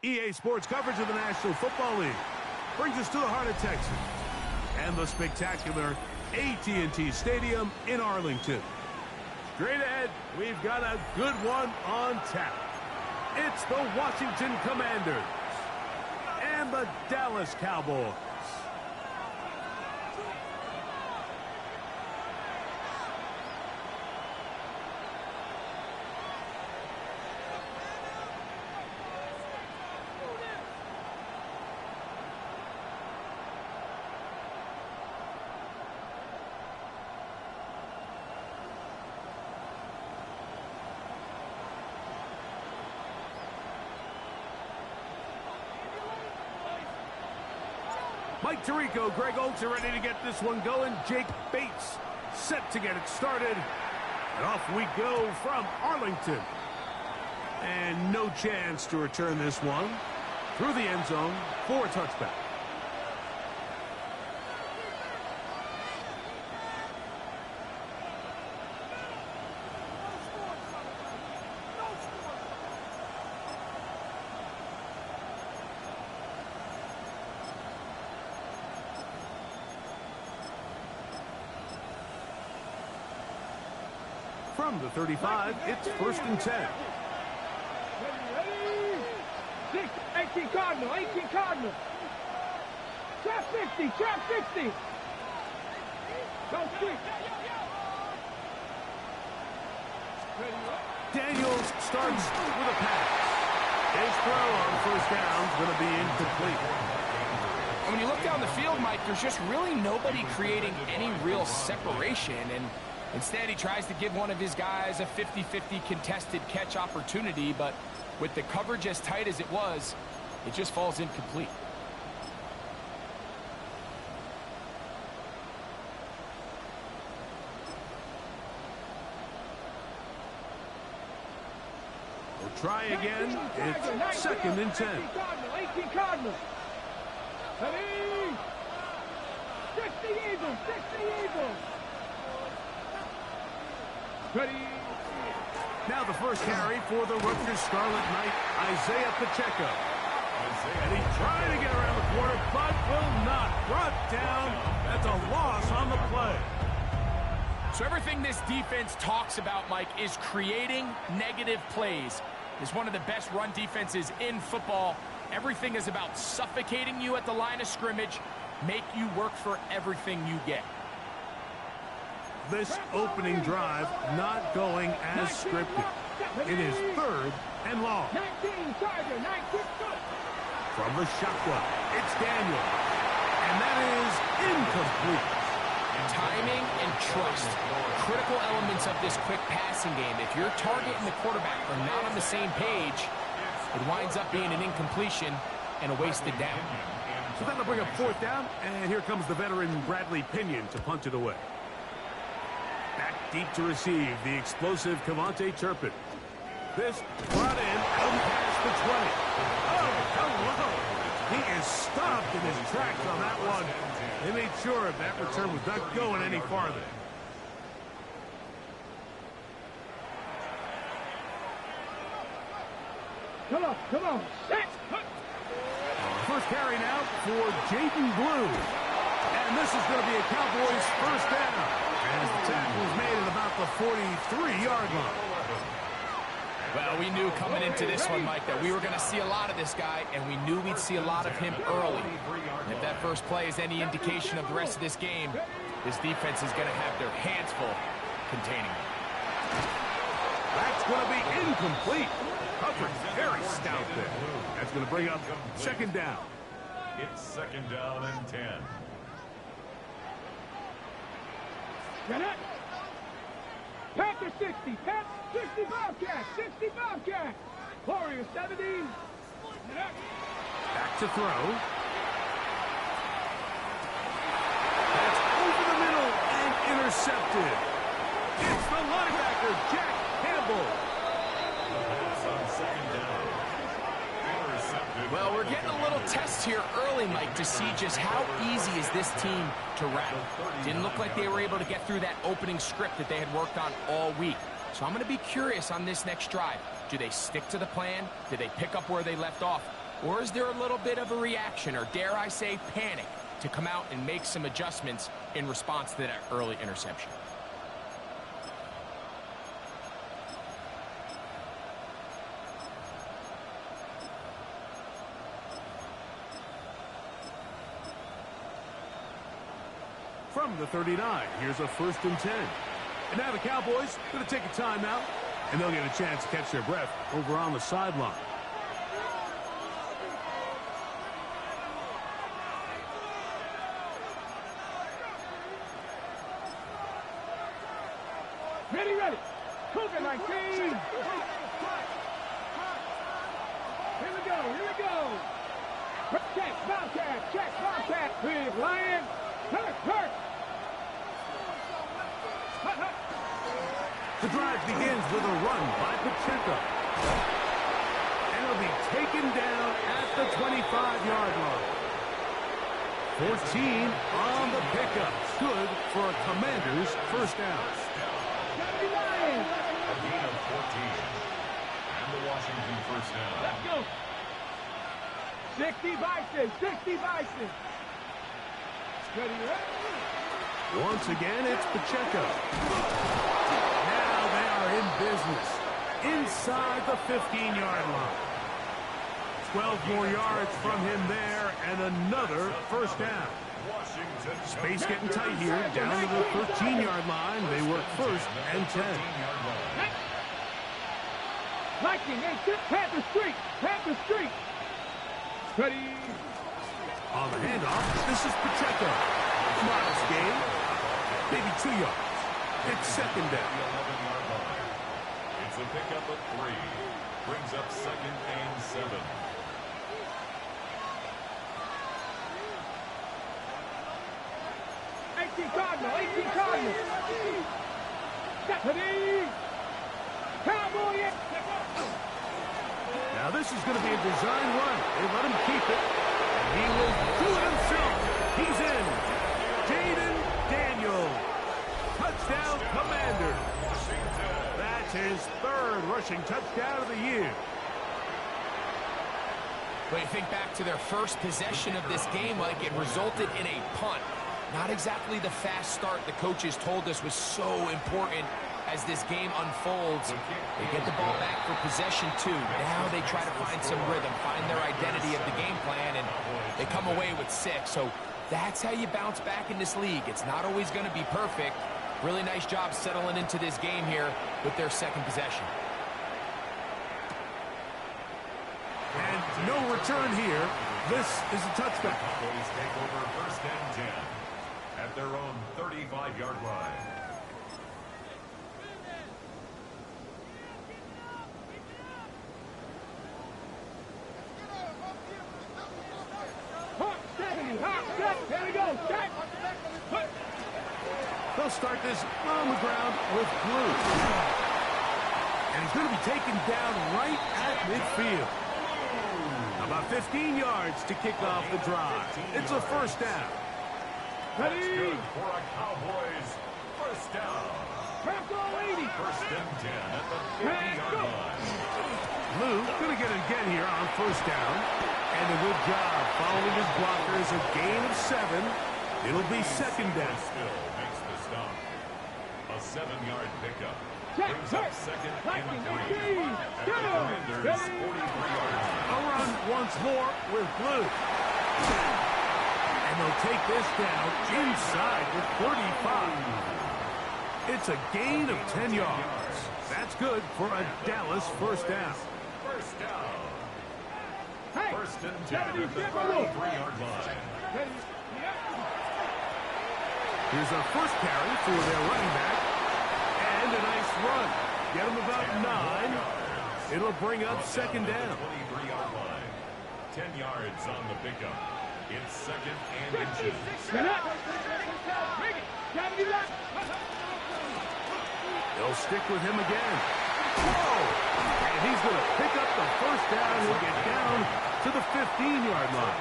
EA Sports coverage of the National Football League brings us to the heart of Texas and the spectacular AT&T Stadium in Arlington. Straight ahead, we've got a good one on tap. It's the Washington Commanders and the Dallas Cowboys. Mike Tirico, Greg Oates are ready to get this one going. Jake Bates set to get it started. And off we go from Arlington. And no chance to return this one through the end zone for a touchback. From the 35, it's 1st and 10. 18 Cardinal, 18 Cardinal. Trap 50, trap 50. Don't switch. Daniels starts with a pass. His throw on 1st down is going to be incomplete. And when you look down the field, Mike, there's just really nobody creating any real separation. And instead, he tries to give one of his guys a 50-50 contested catch opportunity, but with the coverage as tight as it was, it just falls incomplete. We'll try again. It's 2nd and 10. 18 Cardinal. 60 Eagles, 60 Eagles. Now the first carry for the Rutgers Scarlet Knight, Isaiah Pacheco. And he's trying to get around the corner, but will not. Brought down. That's a loss on the play. So everything this defense talks about, Mike, is creating negative plays. It's one of the best run defenses in football. Everything is about suffocating you at the line of scrimmage, make you work for everything you get. This opening drive not going as scripted. It is 3rd and long. 19, Tiger, 19. From the shotgun, it's Daniel. And that is incomplete. Timing and trust, critical elements of this quick passing game. If your target and the quarterback are not on the same page, it winds up being an incompletion and a wasted down. So that'll bring up 4th down, and here comes the veteran Bradley Pinion to punt it away. Back deep to receive the explosive Cavante Turpin. This brought in out past the 20. Oh, hello! He is stopped in his tracks on that one. They made sure that return was not going any farther. Come on, set. First carry now for Jaden Blue. And this is going to be a Cowboys 1st down, as the tackle is made at about the 43-yard line. Well, we knew coming into this one, Mike, that we were going to see a lot of this guy, and we knew we'd see a lot of him early. And if that first play is any indication of the rest of this game, this defense is going to have their hands full containing him. That's going to be incomplete. Coverage very stout there. That's going to bring up 2nd down. It's 2nd down and 10. Get it. Panther 60, 60 Bobcat, 60 Bobcat. Warriors 70. Back to throw. That's over the middle and intercepted. It's the linebacker, Jack Campbell. On 2nd down. Intercepted. Well, we're getting a little test here early, Mike, to see just how easy is this team to rattle. Didn't look like they were able to get through that opening script that they had worked on all week. So I'm going to be curious on this next drive. Do they stick to the plan? Do they pick up where they left off? Or is there a little bit of a reaction, or dare I say panic, to come out and make some adjustments in response to that early interception? From the 39, here's a 1st and 10. And now the Cowboys going to take a timeout, and they'll get a chance to catch their breath over on the sideline. Ready, ready. Cougar 19. Here we go, here we go. Check, Bobcat. With Lion. Hurt. The drive begins with a run by Pacheco. And it'll be taken down at the 25-yard line. 14 on the pickup. Good for a Commanders' 1st down. A gain of 14. And the Washington 1st down. Let's go. 60 Bison. Ready. Once again, it's Pacheco. Now they are in business. Inside the 15-yard line. 12 more yards from him there, and another 1st down. Space getting tight here. Down to the 13-yard line. They work 1st and 10. Lightning, Panther Street. Ready. On the handoff, this is Pacheco. Modest gain. Maybe 2 yards. It's 2nd down. It's a pickup of 3. Brings up 2nd and 7. Cardinal. Stephanie. Cowboys. Now this is going to be a design run. They let him keep it. And he will do it himself. He's in. Jaden Daniels. Touchdown, Commanders. That's his 3rd rushing touchdown of the year. When you think back to their first possession of this game, like it resulted in a punt. Not exactly the fast start the coaches told us was so important as this game unfolds. They get the ball back for possession 2. Now they try to find some rhythm, find their identity of the game plan, and they come away with 6. So that's how you bounce back in this league. It's not always going to be perfect. Really nice job settling into this game here with their 2nd possession. And no return here. This is a touchback. Cowboys take over 1st and 10 at their own 35-yard line. There we go. They'll start this on the ground with Blue. And he's going to be taken down right at midfield. About 15 yards to kick off the drive. It's a 1st down. That's good for a Cowboys 1st down. 1st and 10 at the 50-yard line. Blue going to get it again here on 1st down. And a good job following his blockers. A gain of 7. It'll be 2nd down. Still makes the stop. A 7-yard pickup. Brings up 2nd and 3. At the Commanders' 43-yard line. A run once more with Blue. And they'll take this down inside the 35. It's a gain of 10 yards. That's good for a Dallas 1st down. 1st down. 1st and 10 at the 33-yard line. Here's a 1st carry for their running back. And a nice run. Get him about 9. It'll bring up 2nd down. 23-yard line. 10 yards on the pickup. It's 2nd and inches. They'll stick with him again. Whoa! And he's going to pick up the 1st down. He'll get down to the 15-yard line.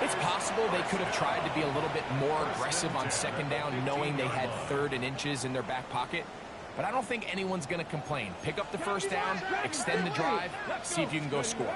It's possible they could have tried to be a little bit more aggressive on 2nd down, knowing they had 3rd and inches in their back pocket. But I don't think anyone's going to complain. Pick up the 1st down, extend the drive, see if you can go score.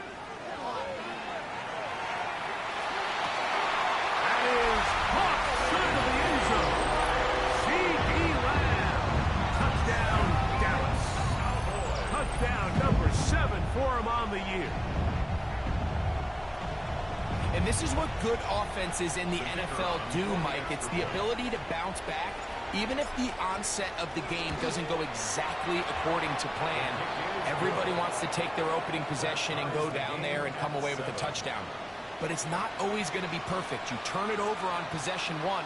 this is what good offenses in the NFL do, Mike. It's the ability to bounce back, even if the onset of the game doesn't go exactly according to plan. Everybody wants to take their opening possession and go down there and come away with a touchdown. But it's not always going to be perfect. You turn it over on possession 1.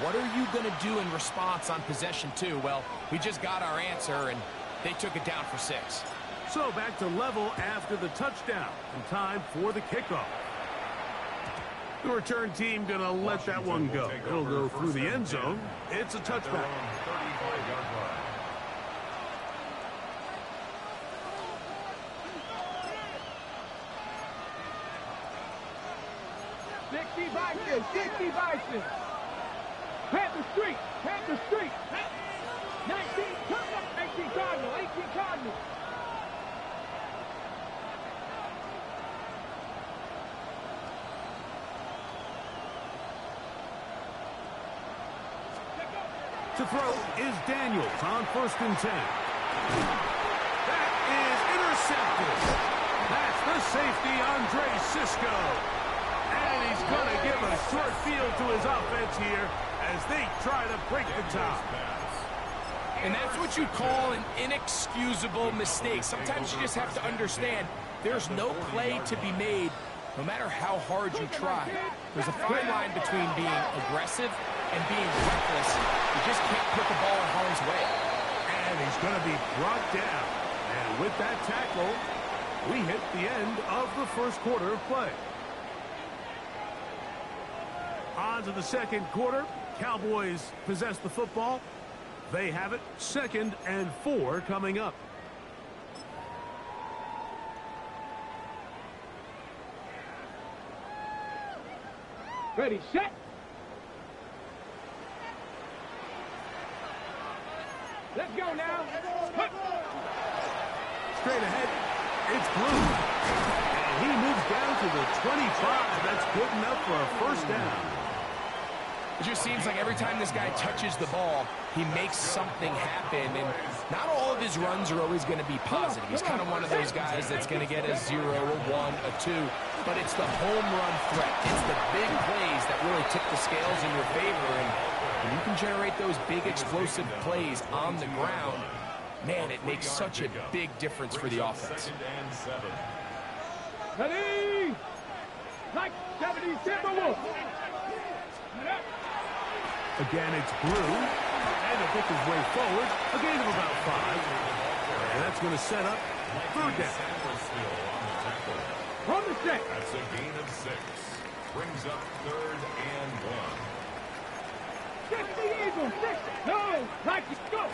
What are you going to do in response on possession 2? Well, we just got our answer, and they took it down for 6. So back to level after the touchdown, and time for the kickoff. The return team going to let that one go. It'll go through the end zone. It's a touchback. 35-yard line. 60 Vikings, 60 Vikings. Panther Street, Panther Street. 19 Cardinal, 18 Cardinal. To throw is Daniels on 1st and 10. That is intercepted. That's the safety, Andre Cisco. And he's going to give a short field to his offense here as they try to break the top. And that's what you call an inexcusable mistake. Sometimes you just have to understand there's no play to be made, no matter how hard you try. There's a fine line between being aggressive and being reckless. You just can't put the ball in harm's way. And he's going to be brought down. And with that tackle, we hit the end of the first quarter of play. On to the second quarter. Cowboys possess the football. They have it. 2nd and 4 coming up. Ready, set. Let's go now. Straight ahead, it's Blue. And he moves down to the 25. That's good enough for a first down. It just seems like every time this guy touches the ball, he makes something happen. And not all of his runs are always going to be positive. He's kind of one of those guys that's going to get a 0, a 1, a 2. But it's the home run threat. It's the big plays that really tip the scales in your favor. And when you can generate those big explosive plays on the ground, man, it makes such a big difference for the offense. 2nd and 7. Ready. Like 70 Timberwolves. Again, it's Blue. And to pick his way forward, a gain of about 5. And that's going to set up 3rd down. From the set. That's a gain of 6. Brings up 3rd and 1. 60 Eagles, 60. No, like it, go.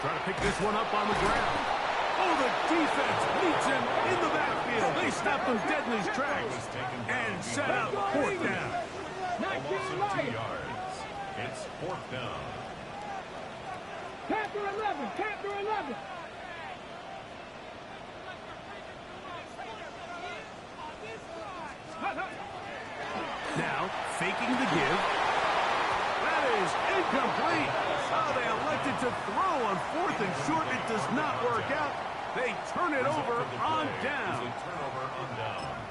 Trying to pick this one up on the ground. Oh, the defense meets him in the backfield. They stop him dead in his tracks and set up 4th down. 19 Almost 2 Lions. yards. It's 4th down. Panther 11, Panther 11. Now, faking the give. That is incomplete. Oh, they elected to throw on 4th and short. It does not work out. They turn it over on down.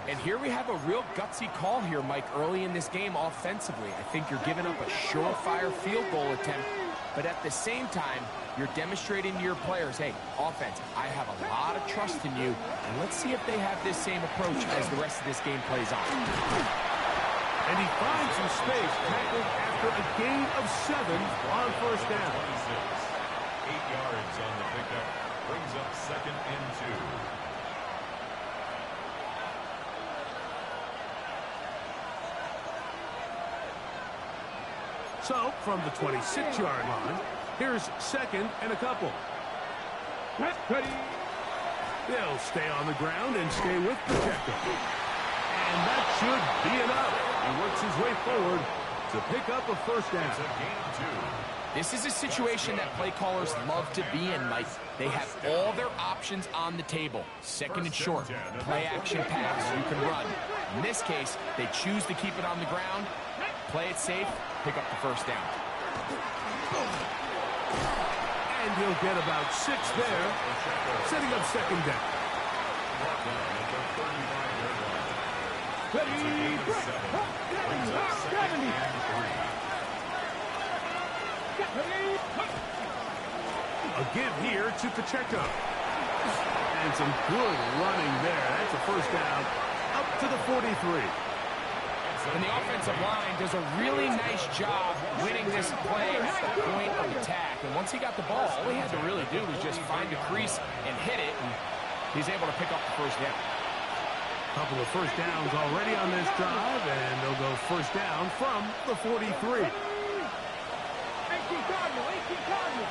And here we have a real gutsy call here, Mike, early in this game offensively. I think you're giving up a surefire field goal attempt, but at the same time, you're demonstrating to your players, hey, offense, I have a lot of trust in you, and let's see if they have this same approach as the rest of this game plays on. And he finds some space, tackled after a gain of 7 on 1st down. 8 yards on the pickup. Brings up 2nd and 2. So, from the 26-yard line, here's 2nd and a couple. Ready. They'll stay on the ground and stay with the checker. And that should be enough. He works his way forward to pick up a 1st down. It's a gain of 2. This is a situation that play callers love to be in, Mike. They have all their options on the table. 2nd and short, play action pass, you can run. In this case, they choose to keep it on the ground, play it safe, pick up the 1st down. And he'll get about 6 there, setting up 2nd down. Ready, break. 70. A give here to Pacheco. And some good running there. That's a first down up to the 43. And the offensive line does a really nice job winning this play at the point of attack. And once he got the ball, all he had to really do was just find a crease and hit it. And he's able to pick up the first down. Couple of first downs already on this drive, and they'll go first down from the 43. 18 Cardinal, 18 Cardinal.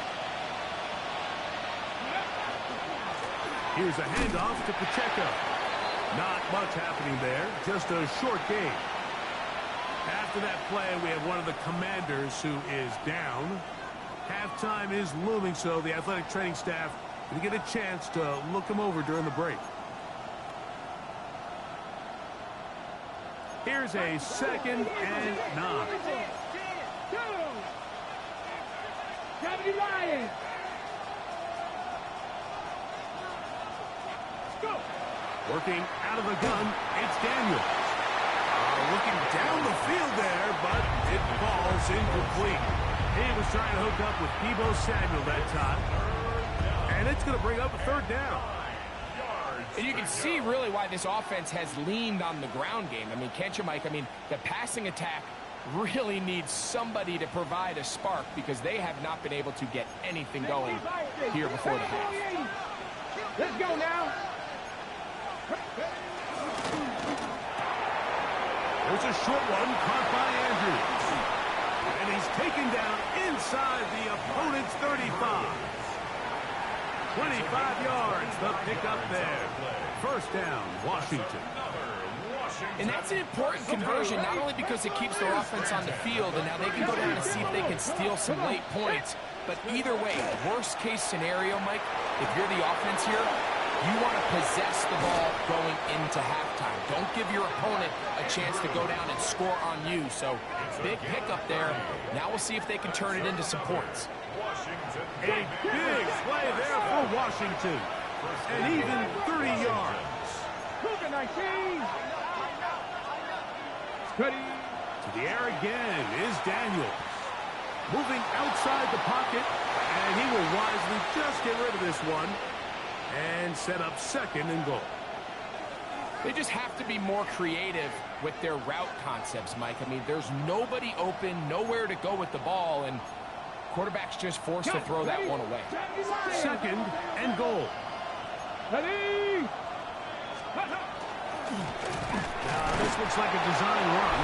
Here's a handoff to Pacheco. Not much happening there, just a short gain. After that play, we have one of the commanders who is down. Halftime is looming, so the athletic training staff will get a chance to look him over during the break. Here's a 2nd and 9. 70 Lions. Let's go. Working out of the gun, it's Daniels. Looking down the field there, but it falls incomplete. He was trying to hook up with Deebo Samuel that time. And it's going to bring up a 3rd down. And you can see really why this offense has leaned on the ground game. I mean, can't you, Mike? I mean, the passing attack really needs somebody to provide a spark because they have not been able to get anything going here before the half. Let's go now. There's a short one caught by Andrews. And he's taken down inside the opponent's 35. 25 yards, the pickup there. First down, Washington. And that's an important conversion, not only because it keeps their offense on the field, and now they can go down and see if they can steal some late points. But either way, worst case scenario, Mike, if you're the offense here, you want to possess the ball going into halftime. Don't give your opponent a chance to go down and score on you. So, big pickup there. Now we'll see if they can turn it into some points. A big play there for Washington. And even 30 yards. Cougar 19. Ready. To the air again is Daniels. Moving outside the pocket. And he will wisely just get rid of this one. And set up 2nd and goal. They just have to be more creative with their route concepts, Mike. I mean, there's nobody open, nowhere to go with the ball, and quarterback's just forced to throw that one away. 2nd and goal. Ready. Now, this looks like a design run.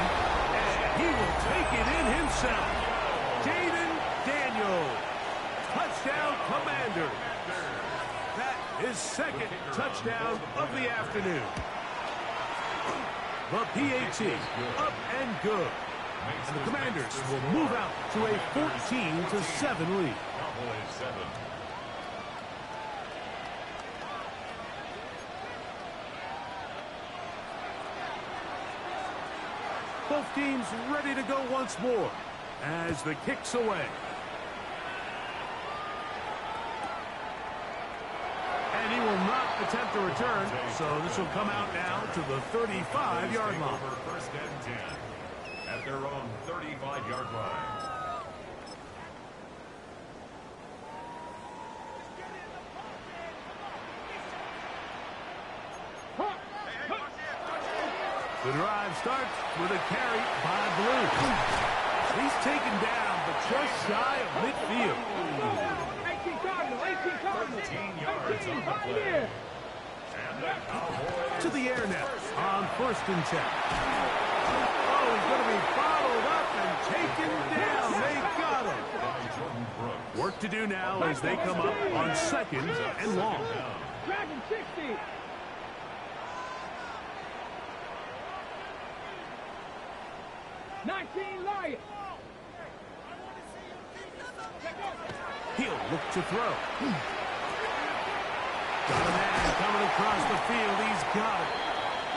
And he will take it in himself. Jaden Daniels. Touchdown, Commander. That is 2nd touchdown of the afternoon. The PAT up and good. And the Commanders will move out to a 14-7 lead. Both teams ready to go once more as the kick's away. And he will not attempt to return, so this will come out now to the 35-yard line. First and 10 at their own 35-yard line. The drive starts with a carry by Blue. He's taken down, but just shy of midfield. 18 Cardinal, 18 Cardinal. 15 yards on the play. And the Cowboys To the air now on 1st and 10. Oh, he's going to be followed up and taken down. They got him. Work to do now as they come up on 2nd and long. Dragon 60. Lions. He'll look to throw. Got a man coming across the field. He's got it.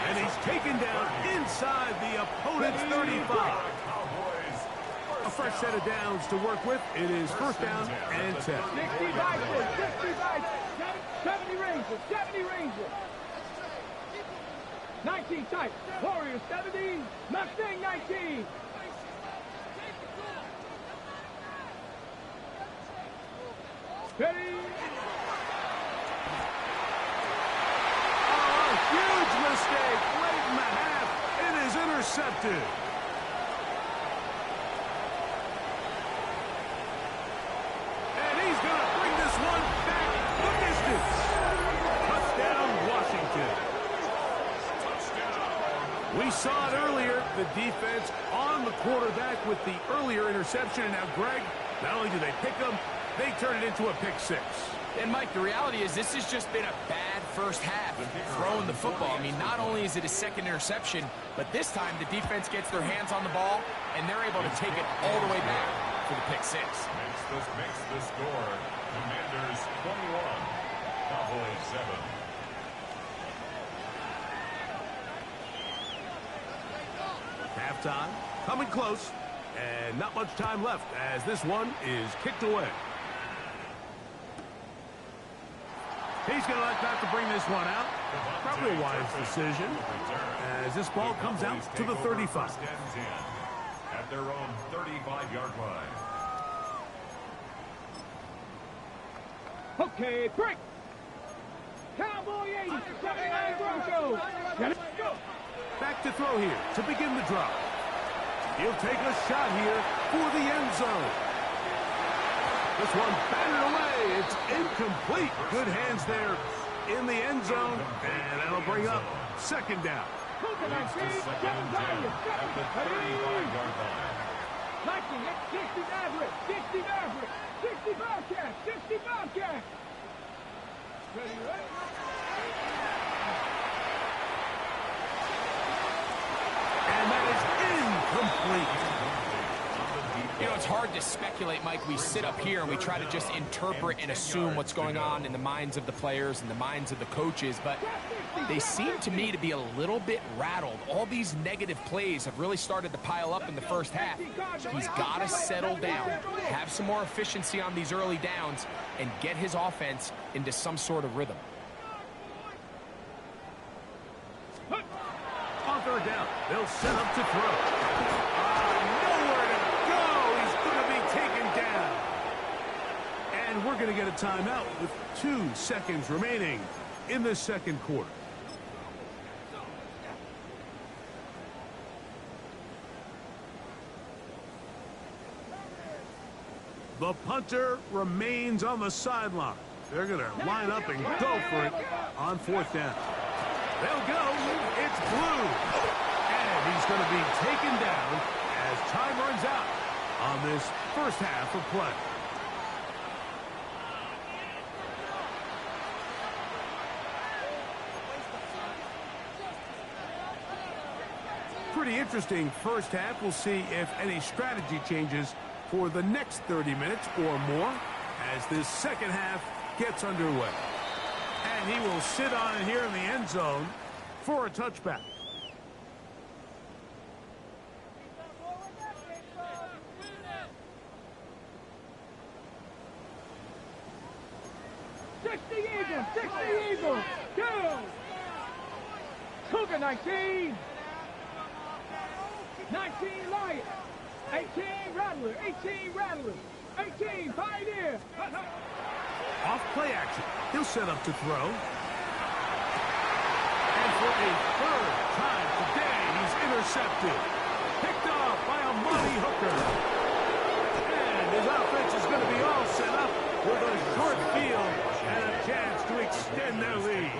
And he's taken down inside the opponent's 35. A fresh set of downs to work with. It is 1st down and 10. 60 Vikings, 60 Vikings. 70 Rangers, 70 Rangers. 19 tight. Warriors 17. Mustang 19. Ready? Oh, huge mistake late in the half. It is intercepted. And he's going to bring this one back the distance. Touchdown, Washington. We saw it earlier, the defense on the quarterback with the earlier interception. And now, Greg, not only do they pick him, they turn it into a pick six. And, Mike, the reality is this has just been a bad first half throwing the football. I mean, not only is it a second interception, but this time the defense gets their hands on the ball, and they're able to take it all the way back for the pick six. Makes the score. Commanders 21, Cowboys 7. Halftime, coming close, and not much time left as this one is kicked away. He's going to elect not to bring this one out. Probably a wise decision as this ball comes out to the 35. At their own 35-yard line. Okay, break. Cowboy 80. 79 Broncos. Go. Back to throw here to begin the drive. He'll take a shot here for the end zone. This one batted away. It's incomplete. Good hands there in the end zone. And that'll bring up second down. Second down. At the 35-yard line. 60 average. 60 average. 60 Bobcat. 60 Bobcat. Ready, ready? And that is incomplete. You know, it's hard to speculate, Mike. We sit up here and we try to just interpret and assume what's going on in the minds of the players and the minds of the coaches, but they seem to me to be a little bit rattled. All these negative plays have really started to pile up in the first half. He's got to settle down, have some more efficiency on these early downs, and get his offense into some sort of rhythm. On third down, they'll set up to throw. Nowhere to go. He's going to be taken down. And we're going to get a timeout with 2 seconds remaining in the second quarter. The punter remains on the sideline. They're going to line up and go for it on fourth down. They'll go. It's blue. And he's going to be taken down as time runs out on this first half of play. Pretty interesting first half. We'll see if any strategy changes for the next 30 minutes or more as this second half gets underway. And he will sit on it here in the end zone for a touchback. Eagles, 60 Eagles, go! Cougar 19. 19 Lions. 18 Rattler, 18 Rattler, 18 Pioneer. Off play action. He'll set up to throw. And for a third time today, he's intercepted. Picked off by a Monty Hooker. And his offense is going to be all set up with a short field and a chance to extend their lead.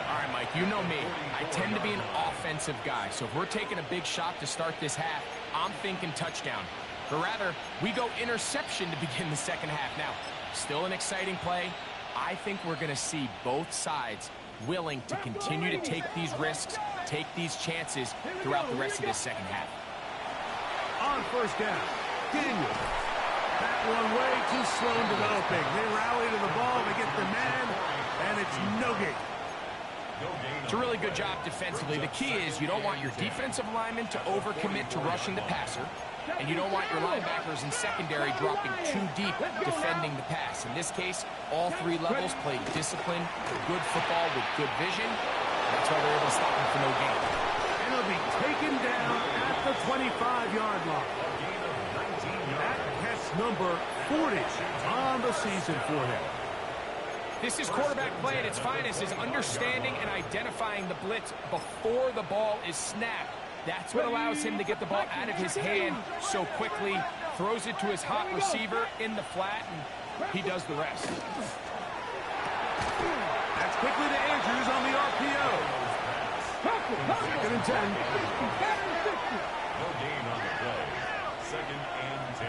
All right, Mike, you know me. I tend to be an offensive guy, so if we're taking a big shot to start this half, I'm thinking touchdown. But rather, we go interception to begin the second half. Now, still an exciting play. I think we're going to see both sides willing to continue to take these risks, take these chances throughout the rest of this second half. On first down, Daniel. That one way too slow in developing. They rally to the ball, they get the man, and it's no gain. It's a really good job defensively. The key is you don't want your defensive linemen to overcommit to rushing the passer, and you don't want your linebackers and secondary dropping too deep defending the pass. In this case, all three levels played disciplined, good football with good vision, That's why they're able to stop him for no gain. And he'll be taken down at the 25-yard line. That catch number 40 on the season for him. This is quarterback play at its finest, is understanding and identifying the blitz before the ball is snapped. That's what allows him to get the ball out of his hand so quickly, throws it to his hot receiver in the flat, and he does the rest. That's quickly to Andrews on the RPO. Second and 10. No gain on the play. Second and 10.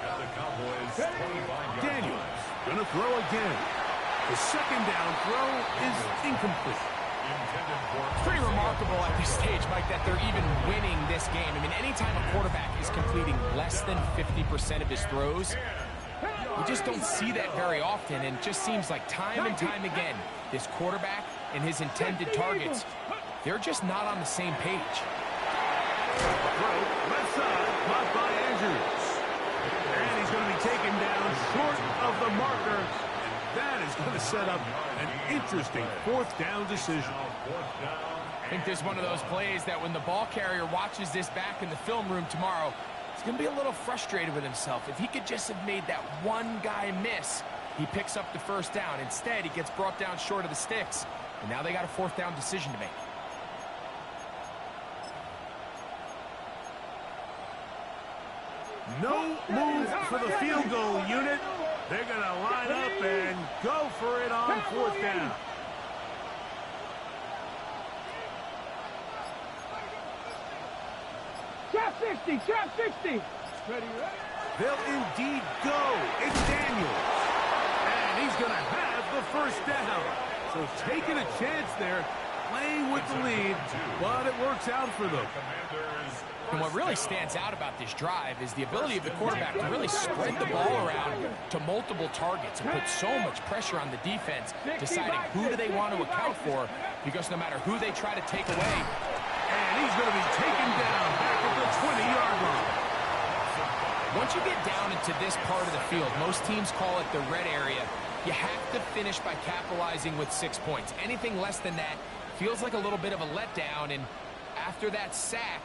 At the Cowboys' 25-yard Daniels line. going to throw again. The second down throw is incomplete. It's pretty remarkable at this stage, Mike, that they're even winning this game. I mean, anytime a quarterback is completing less than 50% of his throws, you just don't see that very often, and it just seems like time and time again, this quarterback and his intended targets, they're just not on the same page. Throw, left side, caught by Andrews. And he's going to be taken down short of the marker. And that is going to set up an interesting fourth down decision. I think this is one of those plays that when the ball carrier watches this back in the film room tomorrow, he's going to be a little frustrated with himself. If he could just have made that one guy miss, he picks up the first down. Instead, he gets brought down short of the sticks. And now they got a fourth down decision to make. No move for the field goal unit. They're going to line up and go for it on fourth down. Trap 60, trap 60. Ready, They'll indeed go. It's Daniels. And he's going to have the first down. So taking a chance there, playing with the lead, but it works out for them. And what really stands out about this drive is the ability of the quarterback to really spread the ball around to multiple targets and put so much pressure on the defense, deciding who do they want to account for, because no matter who they try to take away. And he's going to be taken down back at the 20-yard line. Once you get down into this part of the field, most teams call it the red area. You have to finish by capitalizing with 6 points. Anything less than that feels like a little bit of a letdown, and after that sack,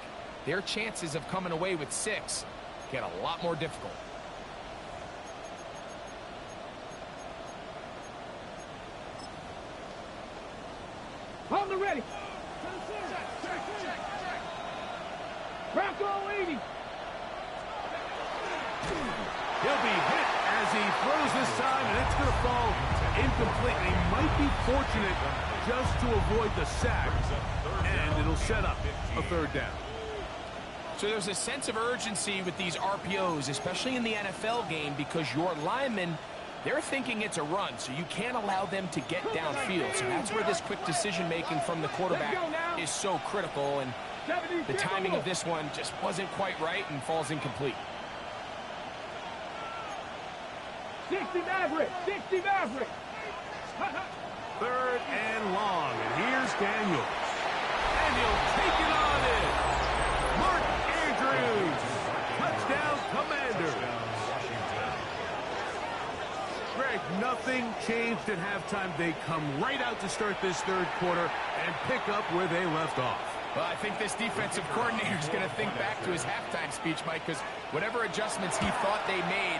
their chances of coming away with 6 get a lot more difficult. On the ready. Bronco 80. He'll be hit as he throws this time, and it's going to fall incomplete. He might be fortunate just to avoid the sack, and it'll set up a third down. So there's a sense of urgency with these RPOs, especially in the NFL game, because your linemen, they're thinking it's a run, so you can't allow them to get downfield. So that's where this quick decision-making from the quarterback is so critical, and the timing of this one just wasn't quite right and falls incomplete. 60 Maverick, 60 Maverick. Third and long, and here's Daniels. And he'll take it on in. Mark Andrews. Touchdown, Commanders. Greg, nothing changed at halftime. They come right out to start this third quarter and pick up where they left off. Well, I think this defensive coordinator is going to think back to his halftime speech, Mike, because whatever adjustments he thought they made,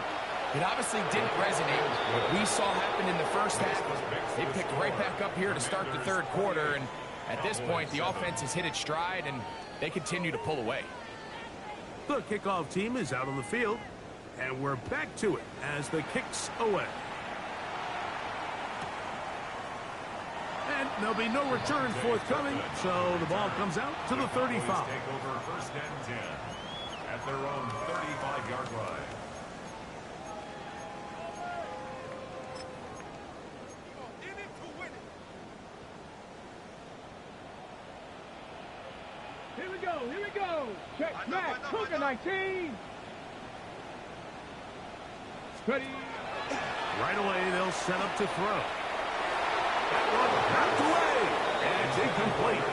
it obviously didn't resonate. What we saw happen in the first half, they picked right back up here to start the third quarter, and at this point, the offense has hit its stride, and they continue to pull away. The kickoff team is out on the field, and we're back to it as the kick's away. And there'll be no return forthcoming, so the ball comes out to the 35. Take over first and 10 at their own 35-yard line. Here we go, here we go. Check, smack, Cougar 19. Ready. Right away, they'll set up to throw. That one knocked away, and it's incomplete.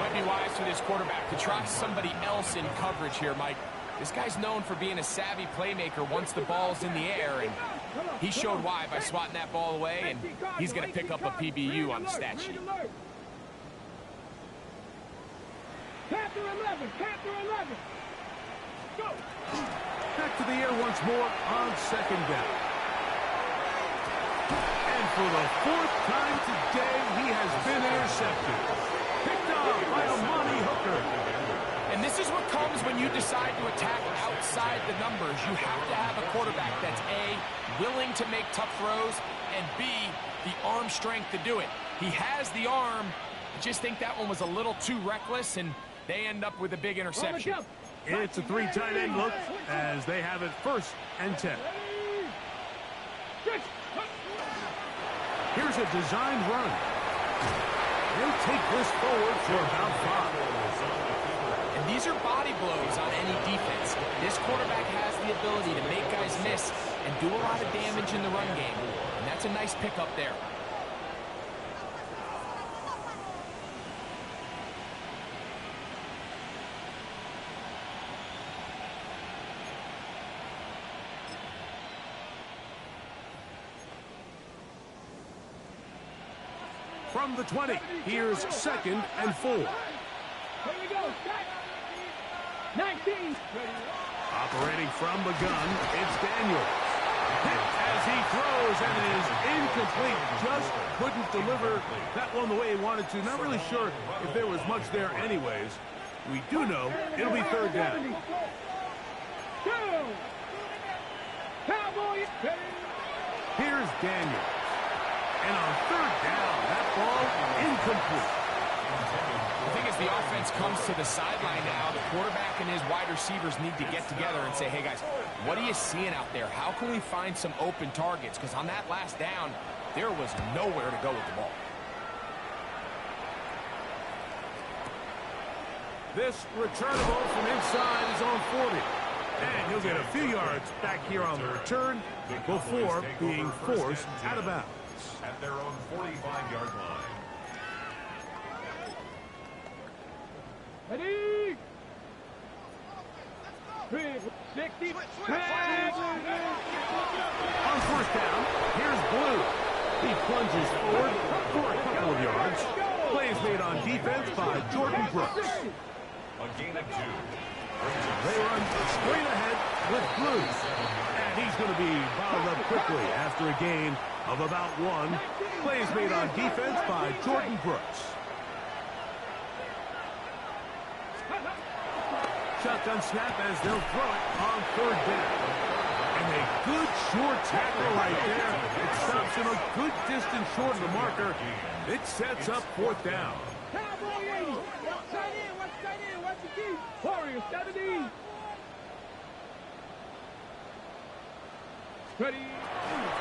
Might be wise for this quarterback to try somebody else in coverage here, Mike. This guy's known for being a savvy playmaker once the ball's in the air, and He showed why by swatting that ball away, and he's going to pick up a PBU on the stat sheet. Panther 11, Panther 11. Go. Back to the air once more on second down. And for the fourth time today, he has been intercepted. Picked off by Amani Hooker. And this is what comes when you decide to attack outside the numbers. You have to have a quarterback that's A, willing to make tough throws, and B, the arm strength to do it. He has the arm. I just think that one was a little too reckless, and they end up with a big interception. It's a 3 tight end look as they have it 1st and 10. Here's a designed run. They'll take this forward for about 5. And these are body blows on any defense. This quarterback has the ability to make guys miss and do a lot of damage in the run game. And that's a nice pickup there. From the 20, here's 2nd and 4. Here we go. 19. Operating from the gun, it's Daniels. Hit as he throws and it is incomplete. Just couldn't deliver that one the way he wanted to. Not really sure if there was much there anyways. We do know it'll be 3rd down. Cowboys. Here's Daniels. And on 3rd down, that ball incomplete. I think as the offense comes to the sideline now, the quarterback and his wide receivers need to get together and say, hey guys, what are you seeing out there? How can we find some open targets? Because on that last down, there was nowhere to go with the ball. This returnable from inside his own 40. And he'll get a few yards back here on the return before being forced out of bounds. At their own 45-yard line. Ready? 60. On 1st down, here's Blue. He plunges forward for a couple of yards. Plays made on defense by Jordan Brooks. A gain of 2. They run straight ahead with Blue. And he's going to be bottled up quickly after a gain of about 1. Plays made on defense by Jordan Brooks. Shotgun snap as they'll throw it on 3rd down. And a good short tackle right there. It stops him a good distance short of the marker. It sets up 4th down. Cowboy 80. Watch tight end. Watch tight end. Watch the key. Warrior 70. Ready.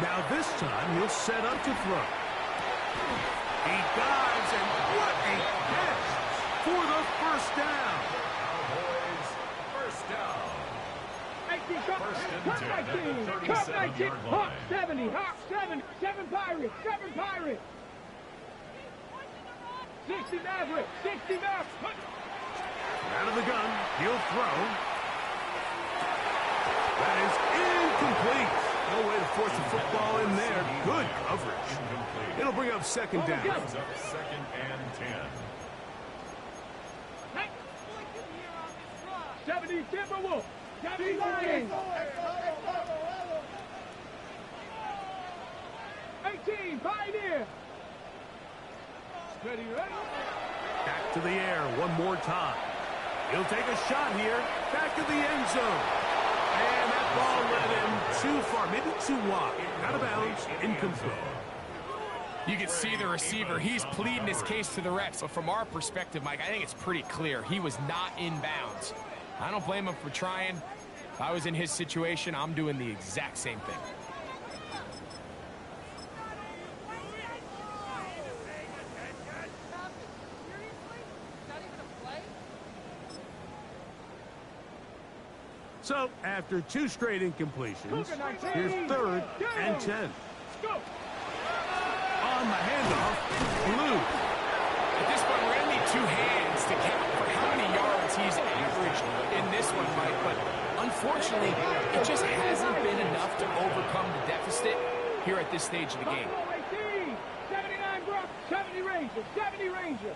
Now this time he'll set up to throw. He dives and what a catch for the 1st down. Cowboys, 1st down. 18, cup 19, 37 cup 19, yard Hawk line. 70, Hawk 7, 7 Pirates, 7 Pirates. 60 Maverick, 60 Maverick. Out of the gun, he'll throw. That is incomplete. No way to force the football in there. Good coverage. It'll bring up 2nd down. Brings up 2nd and 10. 70 Timberwolf, 70 Lions. 18 Pioneer. Ready, ready. Back to the air one more time. He'll take a shot here. Back to the end zone. And that ball led him too far, maybe too wide. Out of bounds, incomplete. You can see the receiver. He's pleading his case to the refs. But from our perspective, Mike, I think it's pretty clear. He was not in bounds. I don't blame him for trying. If I was in his situation, I'm doing the exact same thing. So, after 2 straight incompletions, here's 3rd and 10. Go. On the handoff, Blue. At this point, we're going to need 2 hands to count for how many yards he's averaged in this one, Mike. But Unfortunately, it just hasn't been enough to overcome the deficit here at this stage of the game. 79 Brock, 70 Ranger, 70 Ranger.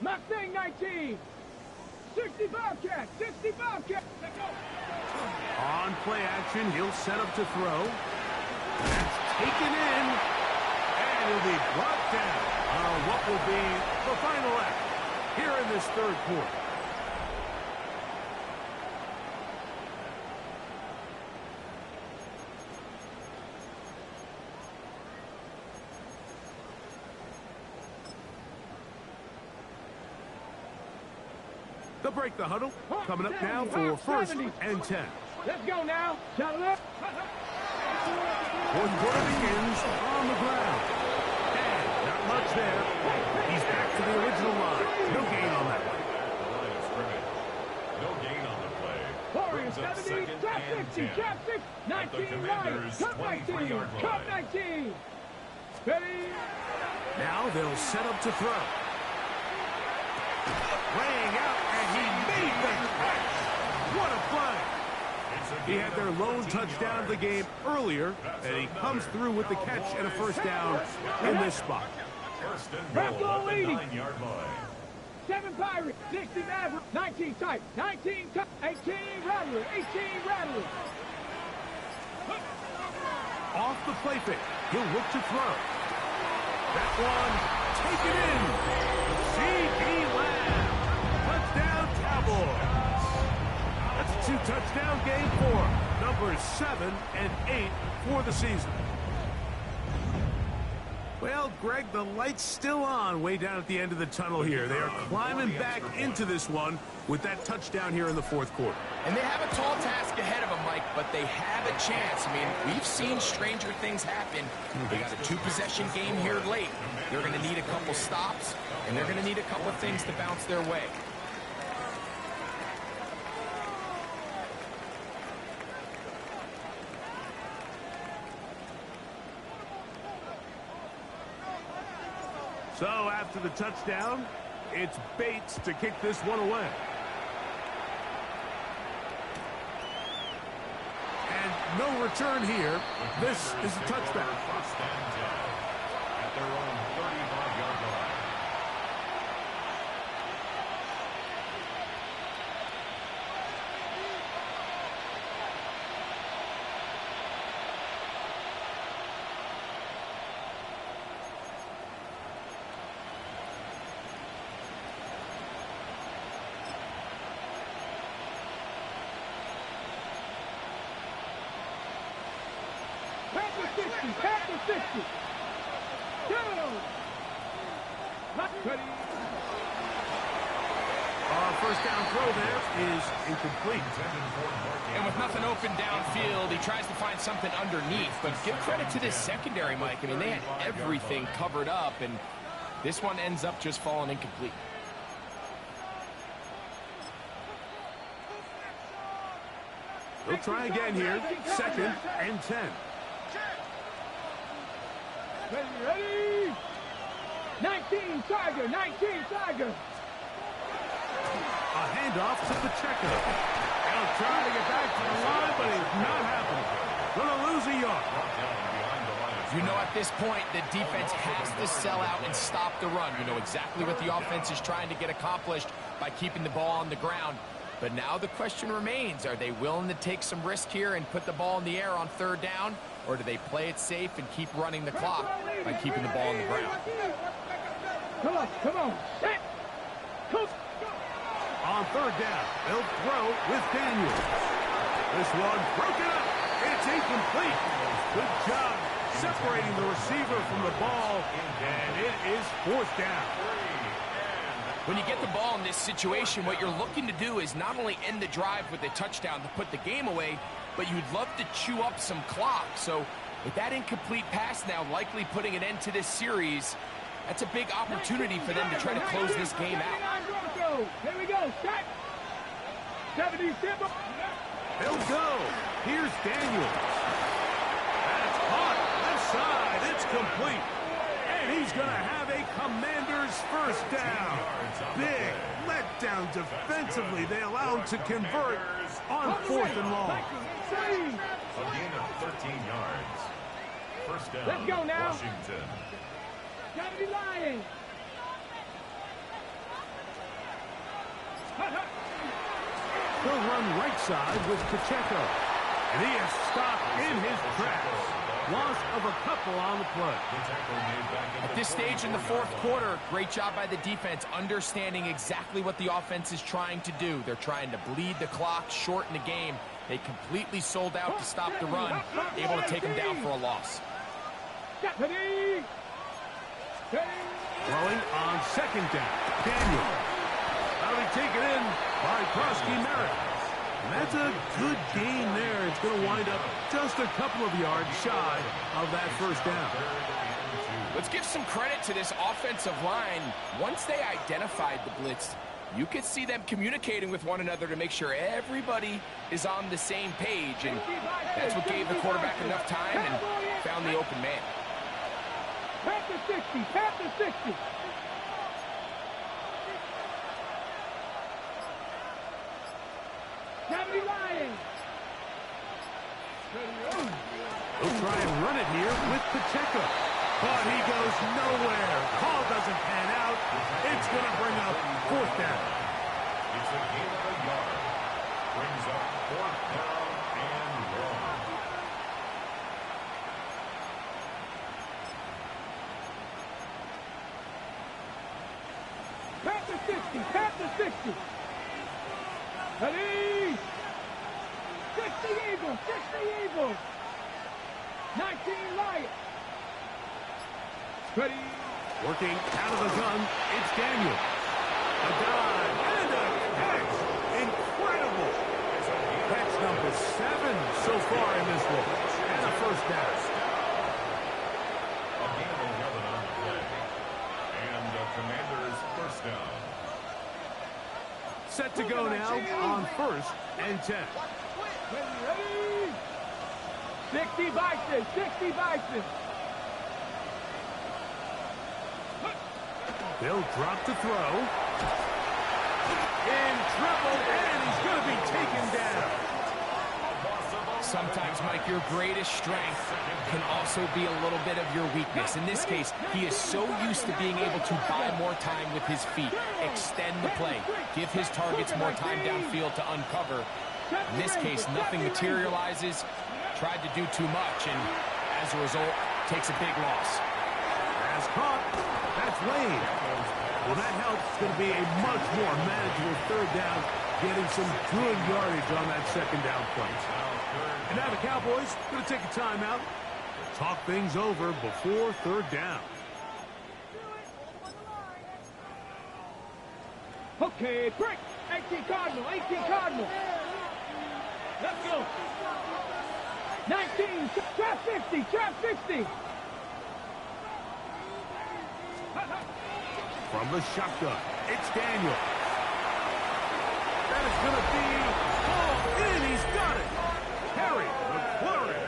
Mustang 19. 60 Bobcat, 60 Bobcat. On play action, he'll set up to throw. That's taken in, and he'll be brought down on what will be the final act here in this third quarter. They'll break the huddle. Coming up now for first and 10. Let's go now. Shut it up. Fourth quarter begins on the ground. And not much there. He's back to the original line. No gain on that one. The line of scrimmage. No gain on the play. Warriors Brings up 70, second trap and 60, 10. trap 6, At the 19 right, Commanders' cut 19, 23-yard cut line. 19. Ready? Now they'll set up to throw. Laying out, and he made the catch. What a play. He had their lone touchdown of the game earlier, and he comes through with the catch and a first down in this spot. First and goal at the 9-yard line. 7 Pirates, 60 Maverick, 19 tight, 19 tight, 18 Rattler, 18 Rattler. Off the play fake, he'll look to throw. That one, taken in. C.D. Lamb. Touchdown, Cowboys. That's a 2-touchdown game for numbers 7 and 8 for the season. Well, Greg, the light's still on way down at the end of the tunnel here. They are climbing back into this one with that touchdown here in the fourth quarter. And they have a tall task ahead of them, Mike, but they have a chance. I mean, we've seen stranger things happen. They got a 2-possession game here late. They're going to need a couple stops, and they're going to need a couple things to bounce their way. So after the touchdown, it's Bates to kick this one away. And no return here. This is a touchback. First and 10 at their own 35-yard line. Packers 60. Go. Ready. First down throw there is incomplete. And with nothing open downfield, he tries to find something underneath. But give credit to this secondary, Mike. I mean, they had everything covered up, and this one ends up just falling incomplete. They'll try again here. Second and 10. Ready. 19 Tiger, 19 Tiger. A handoff to Pacheco. They'll try to get back to the line, but it's not happening. Gonna lose a yard. You know, at this point, the defense has to sell out and stop the run. You know exactly what the offense is trying to get accomplished by keeping the ball on the ground. But now the question remains, are they willing to take some risk here and put the ball in the air on third down? Or do they play it safe and keep running the clock by keeping the ball on the ground? Come on. Set. Go. On third down, they'll throw with Daniels. This one broken up. It's incomplete. Good job separating the receiver from the ball, and it is fourth down. When you get the ball in this situation, what you're looking to do is not only end the drive with a touchdown to put the game away, but you'd love to chew up some clock. So with that incomplete pass now likely putting an end to this series, that's a big opportunity for them to try to close this game out. Here we go. Set. 70 simple. They'll go. Here's Daniels. That's caught. Left side. It's complete. And he's going to have a Commander's first down. Big letdown defensively. They allow him to convert on 4th and long. A gain of 13 yards. First down, let's go now. Washington. Gotta be lying. He'll run right side with Pacheco. And he is stopped in his tracks. Loss of a couple on the play. At this stage in the 4th quarter, great job by the defense, understanding exactly what the offense is trying to do. They're trying to bleed the clock, shorten the game. They completely sold out to stop the run, able to take them down for a loss. Throwing on 2nd down. Daniel. That'll be taken in by Prosky Merritt. And that's a good gain there. It's going to wind up just a couple of yards shy of that first down. Let's give some credit to this offensive line. Once they identified the blitz, you could see them communicating with one another to make sure everybody is on the same page. And that's what gave the quarterback enough time and found the open man. Past the 60, past the 60. Gotta be lying. He'll try and run it here with Pacheco. But he goes nowhere. Call doesn't pan out. It's going to bring up 4th down. It's a gain of a yard. Brings up 4th down and long. Past the 60, past the 60. Ready? 60 Eagles, 60 Eagles. 19 Lions. Ready? Working out of the gun, it's Daniel. A dive and a catch. Incredible. Catch number 7 so far in this one. And a first down. A gain of 11 on the play. And the Commander's first down. Set to go now on 1st and 10. Ready? 60 Bison, 60 Bison. They'll drop to throw. In trouble, and he's going to be taken down. Sometimes, Mike, your greatest strength can also be a little bit of your weakness. In this case, he is so used to being able to buy more time with his feet, extend the play, give his targets more time downfield to uncover. In this case, nothing materializes, tried to do too much, and as a result, takes a big loss. As caught, that's Lane. Well, that helps. It's going to be a much more manageable 3rd down, getting some good yardage on that 2nd down play. And now the Cowboys going to take a timeout, talk things over before 3rd down. Okay, break. 18 Cardinal, 18 Cardinal. Let's go. 19, trap 50, trap 50. From the shotgun, it's Daniel. That is going to be hauled in. He's got it. Harry McClurry.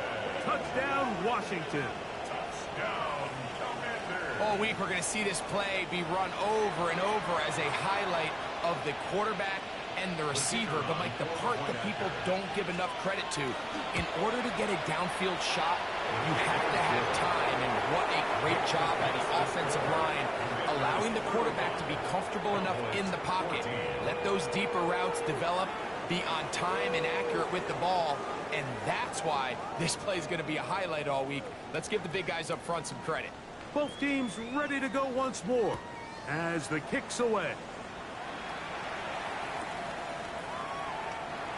Touchdown, Washington. Touchdown, Commander. All week, we're going to see this play be run over and over as a highlight of the quarterback and the receiver. But, Mike, the part that people don't give enough credit to, in order to get a downfield shot, you have to have time. And what a great job by the offensive line, allowing the quarterback to be comfortable enough in the pocket. Let those deeper routes develop, be on time and accurate with the ball. And that's why this play is going to be a highlight all week. Let's give the big guys up front some credit. Both teams ready to go once more as the kick's away.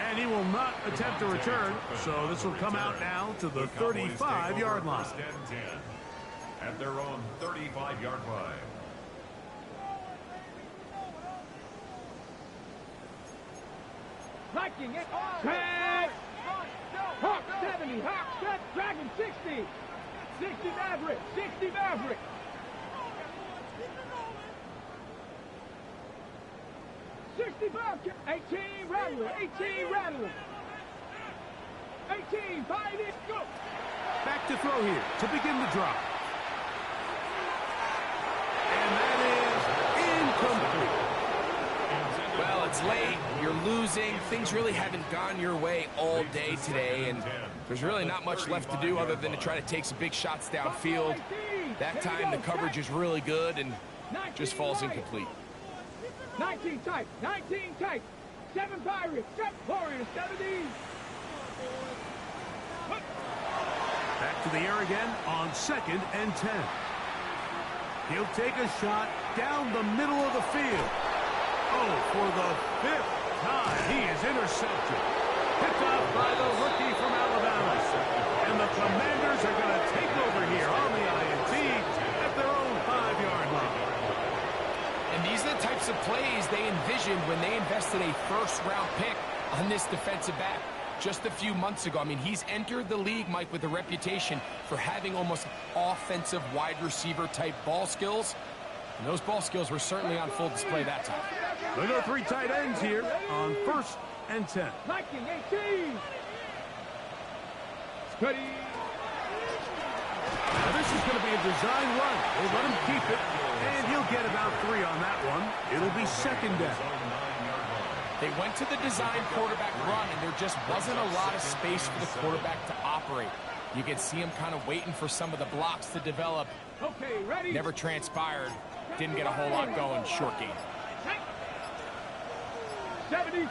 And he will not attempt a return, so this will come out now to the 35-yard line. First and 10 at their own 35-yard line. Viking it. Tag. Hawk 70. Hawk set. Dragon 60. 60 Maverick. 60 Maverick. 60 Bobcat. 18 Rattler. 18 Rattler. 18. Fight it. Go. Back to throw here to begin the drive. It's late, you're losing, things really haven't gone your way all day today, and there's really not much left to do other than to try to take some big shots downfield. That time the coverage is really good and just falls incomplete. 19 tight, 19 tight. 7 Pirates, 7 Warriors, 70. Back to the air again on 2nd and 10. He'll take a shot down the middle of the field. Oh, for the 5th time, he is intercepted. Picked off by the rookie from Alabama. And the Commanders are going to take over here on the INT at their own 5-yard line. And these are the types of plays they envisioned when they invested a first-round pick on this defensive back just a few months ago. I mean, he's entered the league, Mike, with a reputation for having almost offensive wide receiver type ball skills. And those ball skills were certainly on full display that time. They go 3 tight ends here on 1st and 10. 19, 18. Steady. Now this is going to be a design run. They'll let him keep it, and he'll get about 3 on that one. It'll be 2nd down. They went to the design quarterback run, and there just wasn't a lot of space for the quarterback to operate. You could see him kind of waiting for some of the blocks to develop. Okay, ready. Never transpired. Didn't get a whole lot going. Short game. 70.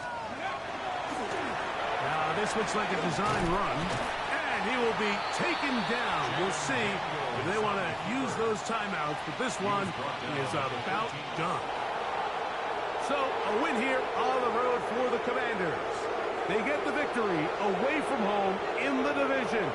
Now this looks like a design run, and he will be taken down. We'll see if they want to use those timeouts, but this one is about done. So a win here on the road for the Commanders. They get the victory away from home in the division.